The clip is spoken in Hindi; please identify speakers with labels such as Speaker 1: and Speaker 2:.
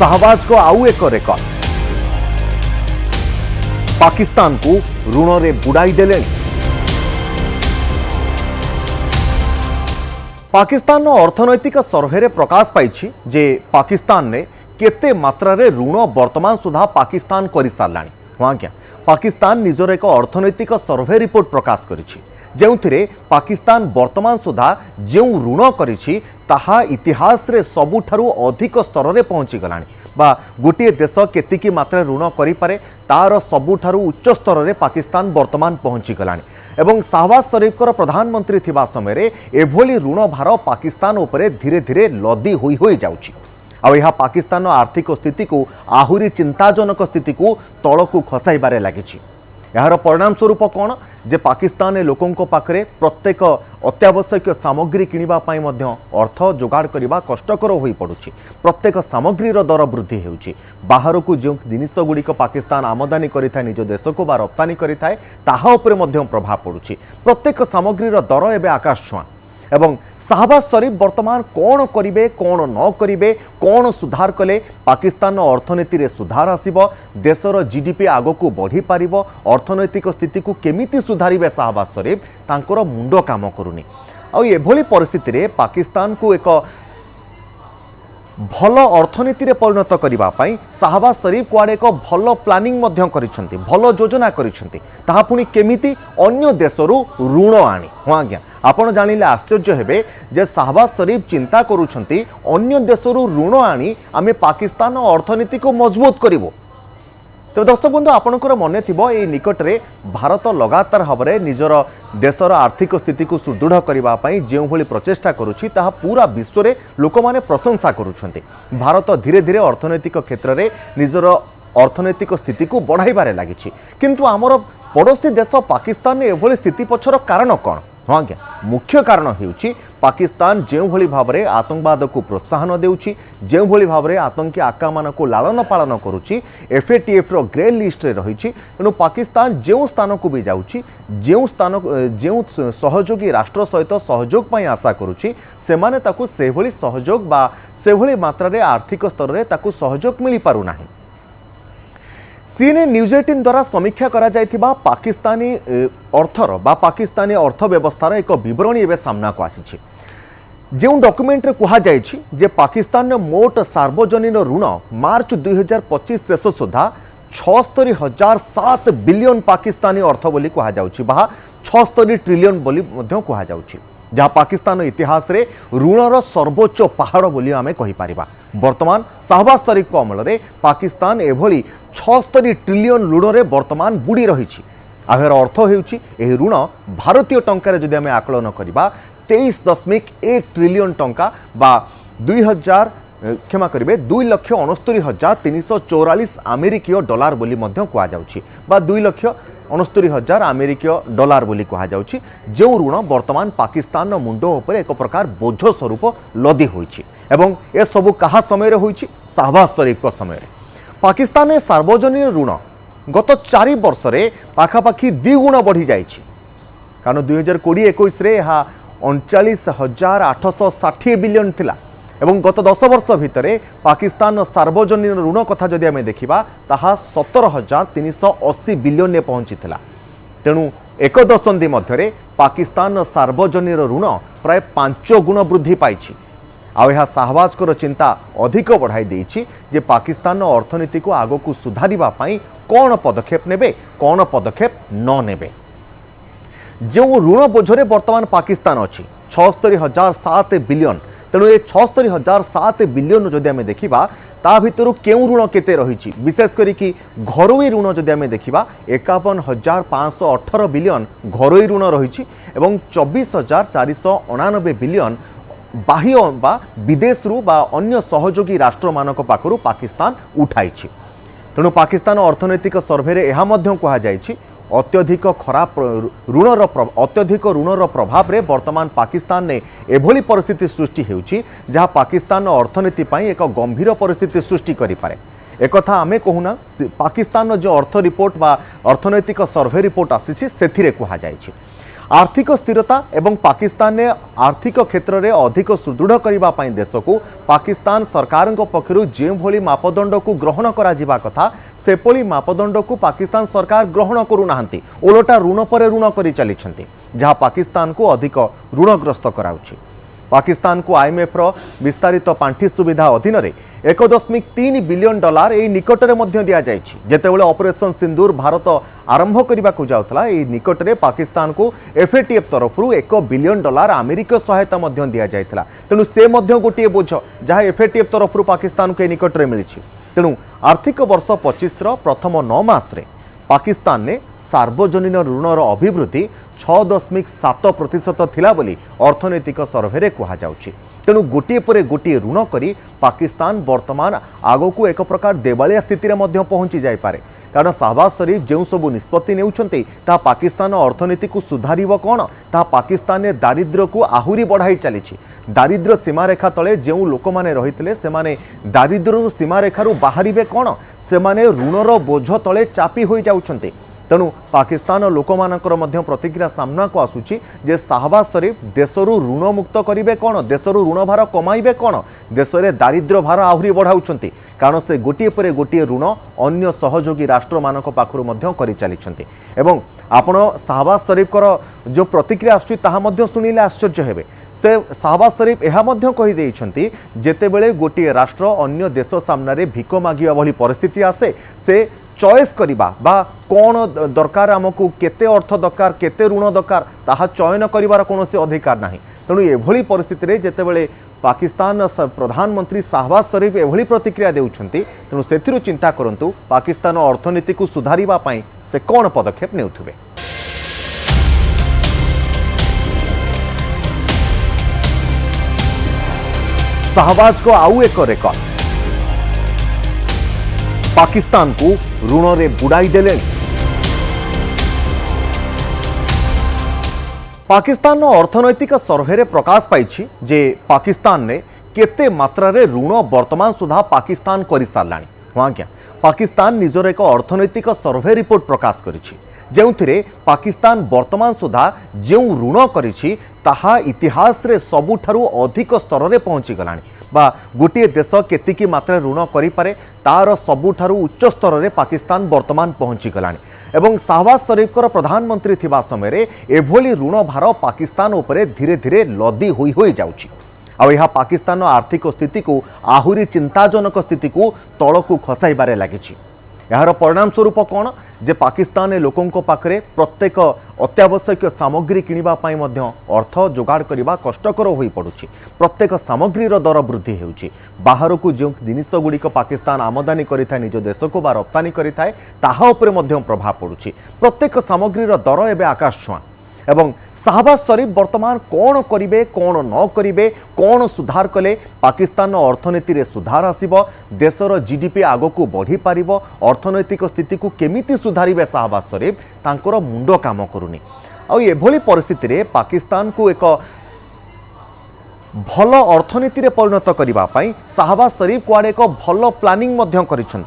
Speaker 1: शाहबाज को आउ एक रेकर्ड पाकिस्तान को ऋण रे बुड़ाई देले। पाकिस्तान अर्थनैतिक सर्वे प्रकाश पाई जे पाकिस्तान ने केते मात्रा रे ऋण वर्तमान सुधा पाकिस्तान कर सारा। हाँ आज्ञा पाकिस्तान निजर एक अर्थनैतिक सर्वे रिपोर्ट प्रकाश करिछि जेउथिरे पाकिस्तान वर्तमान सुधा जो ऋण करिछि ताहा इतिहास रे सबुठारु अधिक स्तर रे पहुंची गलानी बा गोटे देश केतिकी मात्रा ऋण करि पारे तार सबुठारु उच्च स्तर रे पाकिस्तान वर्तमान पहुंची गलानी एवं शाहबाज शरीफकर प्रधानमंत्री थिबा समय एभली ऋण भार पाकिस्तान उपरे धीरे धीरे लदी होई होई जाउछि। आ यह पाकिस्तान आर्थिक स्थिति को आहुरी चिंताजनक स्थिति को तल को खसाइबारे लागिछि। यार परिणाम स्वरूप कौन जे पाकिस्तान लोकों पाखरे प्रत्येक अत्यावश्यक सामग्री किनिबा पाई मध्य अर्थ जोगाड़ करबा कष्टकर होई पड़ुछि। प्रत्येक सामग्रीर दर वृद्धि हेउछि। बाहर को जो जिनिस गुड़िक पाकिस्तान आमदानी करिथाय निज देश को बा रप्तानी करिथाय ताहा उपरे मध्य प्रभाव पड़ुछि। प्रत्येक सामग्रीर दर एबे आकाश छुआ एवं शाहबाज शरीफ वर्तमान कौन करिवे कौन न करिवे कौन सुधार कले पाकिस्तान अर्थनीति रे सुधार आसिबो देशर जीडीपी आगो को बढ़ी पारिबो अर्थनैतिक स्थिति को केमिति सुधारिबे शाहबाज शरीफ तांकर मुंड काम करूनी। आ एभली परिस्थिति रे पाकिस्तान को एक भल अर्थनीति रे परिणत करिबा पई शाहबाज शरीफ कुआडे एक भल प्लानिंग मध्य करिसंती भल योजना करिसंती ताहा पुनी केमिति अन्य देशरू ऋण आनी। हाँ आज्ञा आपण जानिले आश्चर्य हेबे जे शाहबाज शरीफ चिंता करूछंती अन्य देशरू ऋण आनी आमे पाकिस्तान अर्थनीति को मजबूत करिवो। तो दर्शक बंधु आपणकर मन थिबो ए निकटरे भारत लगातार भावरे निजर देशर आर्थिक स्थिति को सुदृढ़ करबा पई जेउ भली प्रचेष्टा करूछि ताहा पूरा विश्व रे लोक माने प्रशंसा करूछंती। भारत धीरे धीरे अर्थनैतिक क्षेत्र रे निजर अर्थनैतिक स्थिति को बढ़ाइबारे लागिछि किंतु आमर पड़ोसी देश पाकिस्तान एभली स्थिति पछर कारण कौन? हाँ आज्ञा मुख्य कारण हेउछि पाकिस्तान जो भली भावरे आतंकवाद को प्रोत्साहन देउछि जो भली भावरे आतंकी आक्रामण को लालन पालन करुछि एफएटीएफ रो ग्रे लिस्ट रे रहिछि। तेणु पाकिस्तान जो स्थान को भी जाउछि जो स्थान जो सहयोगी राष्ट्र सहित सहयोग पई आशा करुछि सेमाने ताकू से भली सहयोग बा से भली मात्रा रे आर्थिक स्तर रे ताकू सहयोग मिली पारु नाही। सीएनएन न्यूज 18 द्वारा समीक्षा करा जायथिबा पाकिस्तानी अर्थर बा पाकिस्तानी अर्थव्यवस्थार एक विवरणी एवं सामना को आसी जो डॉक्यूमेंट रे कहा जायछि जे पाकिस्तान मोट सार्वजनिक ऋण मार्च 2025 शेष सुधा 76,007 बिलियन पाकिस्तानी अर्थ बोली कहा जाउछि बा 76 ट्रिलियन बोली मध्य कहा जाउछि जहाँ पाकिस्तान इतिहास रे ऋणर सर्वोच्च पहाड़ बोली आमे कहि पारिबा। वर्तमान शाहबाज शरीफ अमल रे पाकिस्तान एभली 76 ट्रिलियन ऋण रे वर्तमान बुड़ी रही। आगर अर्थ हेउछि एही ऋण भारतीय टंका रे जदि आमे आकलन करिबा 23.1 ट्रिलियन टंका बा 2000 क्षमा करिवे 2,69,344 अमेरिकीय डॉलर बोली मध्य कहा जाउछि बा 2,69,000 अमेरिकीय डॉलर बोली कहा जाउछि जो ऋण वर्तमान पाकिस्तान मुंड उपर एक प्रकार बोझ स्वरूप लदी होइछि एवं ए सबु कहा समय रे होइछि शाहबाज शरीफ को समय रे। पाकिस्तान सार्वजनिक ऋण गत 4 वर्ष रे पाखापाखि 2 गुण बढ़ी जाइछि कारण 2020-21 रे यह 39,860 बिलियन थिला एवं गत 10 वर्ष भितरे पाकिस्तान सार्वजनिक ऋण कथा जदि आमे देखिबा ताहा 17,380 बिलियन ने पहुंचीथिला। तेणु एक दशंधि मध्यरे पाकिस्तान सार्वजनिक ऋण प्राय 5 गुण वृद्धि पाइछि। आ यह शाहबाज को चिंता अधिक बढ़ाई देइछि जे पाकिस्तान अर्थनीति को आगो को सुधारिबा पाई कौन पदक्षेप नेबे कौन पदक्षेप न नेबे। जो ऋण बोझरे वर्तमान पाकिस्तान अच्छी 76,007 बिलियन तेणु ये 76,007 बिलियन जदि आमे देखिबा ता भितरु केउ ऋण केते रहिछि विशेष करी कि घरोई ऋण जदि आमे देखिबा 51,518 बिलियन घरोई ऋण रहिछि एवं 24,499 बिलियन बाह्य बा विदेश रु बा अन्य सहयोगी राष्ट्र मानक पाखरु पाकिस्तान उठाइछि। तेणु पाकिस्तान अर्थनैतिक सर्वे रे एहा मध्य कहा जाइछि अत्यधिक खराब अत्यधिक ऋणर प्रभाव रे वर्तमान पाकिस्तान ने एभली परिस्थिति सृष्टि हेउछि जहाँ पाकिस्तान अर्थनीति पाई एक गंभीर परिस्थिति सृष्टि करि पारे। एक कथा आमे कहूना पाकिस्तान जो अर्थ रिपोर्ट बा अर्थनैतिक सर्वे रिपोर्ट आसी सेथिरे कहा जाइछि। आर्थिक स्थिरता एवं पाकिस्तान ने आर्थिक क्षेत्र में अधिक सुदृढ़ करने देश को पाकिस्तान सरकार पक्षर जो भली मापदंड को ग्रहण करा कथा सेपली मापदंड को पाकिस्तान सरकार ग्रहण करूना ओलटा ऋण पर ऋण कर चली जहाँ पाकिस्तान को अधिक ऋणग्रस्त कराउछि। पाकिस्तान को IMF रो विस्तारित पांठि सुविधा अधीन रे 1.3 बिलियन डॉलर ए निकटरे मध्य दिया जायछि। जेतेबेले ऑपरेशन सिंदूर भारत आरंभ करने को जाउथला ए निकटरे पाकिस्तान को FATF तरफरु 1 बिलियन डॉलर अमेरिका सहायता मध्य दिया जायथला। तेणु से मध्य गोटे बोझ जहाँ FATF तरफरु पाकिस्तान को ए निकटरे मिलिछि। तेणु आर्थिक वर्ष 25 रो प्रथम 9 मास रे पाकिस्तान ने सार्वजनिक ऋणर अभिवृद्धि 6.7% थिला बोली अर्थनैतिक सर्भे कहुच्छी। तेणु गोटे पर गोटे ऋण करी पाकिस्तान वर्तमान आगक एक प्रकार देवालिया स्थिति में पहुंची जापे। कारण शाहबाज शरीफ जो सबू निष्पत्ति नेउछन्ते ता पाकिस्तान अर्थनीति को सुधार कौन ता पाकिस्तान ने दारिद्र्य को आहुरी बढ़ाई चली। दारिद्र्य सीमारेखा तले जो लोक मैंने रही से दारिद्र्य सीमारेखार बाहर कौन से ऋणर बोझ तले चापी हो जाउछन्ते। तेणु पाकिस्तान लोक मानकर मध्य प्रतिक्रिया सामना को आसुची जे शाहबाज शरीफ देशरू ऋण मुक्त करेंगे कौन देशरू ऋण भार कमाइबे कौन देश में दारिद्र्य भार आहुरी बढ़ाउछन्ते। कारण से गोटे पर गोटे ऋण अन्य सहयोगी राष्ट्र मानक पाखरु मध्य करि चलिछन्ते। एवं आपण शाहबाज शरीफकर जो प्रतिक्रिया आसुची ताहा मध्य सुनिले आश्चर्य हेबे। से शाहबाज शरीफ यह कही देइछन्ती जेतेबेले गोटे राष्ट्र अन्य देश सामने भिक मागिया भली परिस्थिति आसे से चॉइस करिबा बा कौन दरकार आमको केते अर्थ दरकार केते ऋण दरकार ताहा चयन करिवार कोनोसी अधिकार नाही। तेणु एभली परिस्थिति रे जेतेबेले पाकिस्तान प्रधानमंत्री शाहबाज शरीफ एभली प्रतिक्रिया देउछन्ती तेणु सेथिरु चिंता करंतु पाकिस्तान अर्थनीति को सुधारिबा पई से कौन पदक्षेप नेउथुबे। शाहबाज को आउ एक रेकर्ड पाकिस्तान को ऋण रे बुड़ाई देले। पाकिस्तान अर्थनैतिक सर्भे प्रकाश पाई जे पाकिस्तान ने केते मात्रा रे ऋण वर्तमान सुधा पाकिस्तान कर साराणी। हाँ क्या पाकिस्तान निजर एक अर्थनैतिक सर्भे रिपोर्ट प्रकाश करिछि जेउथिरे पाकिस्तान वर्तमान सुधा जो ऋण करिछि ताहा इतिहास रे सबुठारु अधिक स्तर रे पहुंची गलाणी बा गोटे देश केतिकी मात्रा ऋण करिपारे तार सबुठारु उच्च स्तर रे पाकिस्तान वर्तमान पहुंची गलाणी। एवं शाहबाज शरीफकर प्रधानमंत्री थिबा समय रे एभली ऋण भार पाकिस्तान उपरे धीरे धीरे लदी होई होई जाउछि। आ यह पाकिस्तान आर्थिक स्थिति को आहुरी चिंताजनक स्थिति को तलकू खसाइबारे लागिछि। यार परिणाम स्वरूप कौन जे पाकिस्तान लोकों पाखरे प्रत्येक अत्यावश्यक सामग्री किनिबा पाई मध्य अर्थ जोगाड़ करबा कष्टकर होई पड़ुछि। प्रत्येक सामग्रीर दर वृद्धि हेउछि। बाहर को जो जिनिस गुड़िक पाकिस्तान आमदानी करिथाय निज देश को बा रप्तानी करिथाय ताहा उपरे मध्य प्रभाव पड़ुछि। प्रत्येक सामग्रीर दर एबे आकाश छुआ। एवं शाहबाज शरीफ वर्तमान कौन करिवे कौन न करिवे कौन सुधार कले पाकिस्तान अर्थनीति रे सुधार आसिबो देशर GDP आगको बढ़ी पारिबो अर्थनैतिक स्थिति को केमिति सुधारिबे शाहबाज शरीफ तांकर मुंड काम करूनी। आ एभली परिस्थिति रे पाकिस्तान को एक भल अर्थनीति रे परिणत करिबा पई शाहबाज शरीफ कुआडे एक भल प्लानिंग मध्य करिसेंती।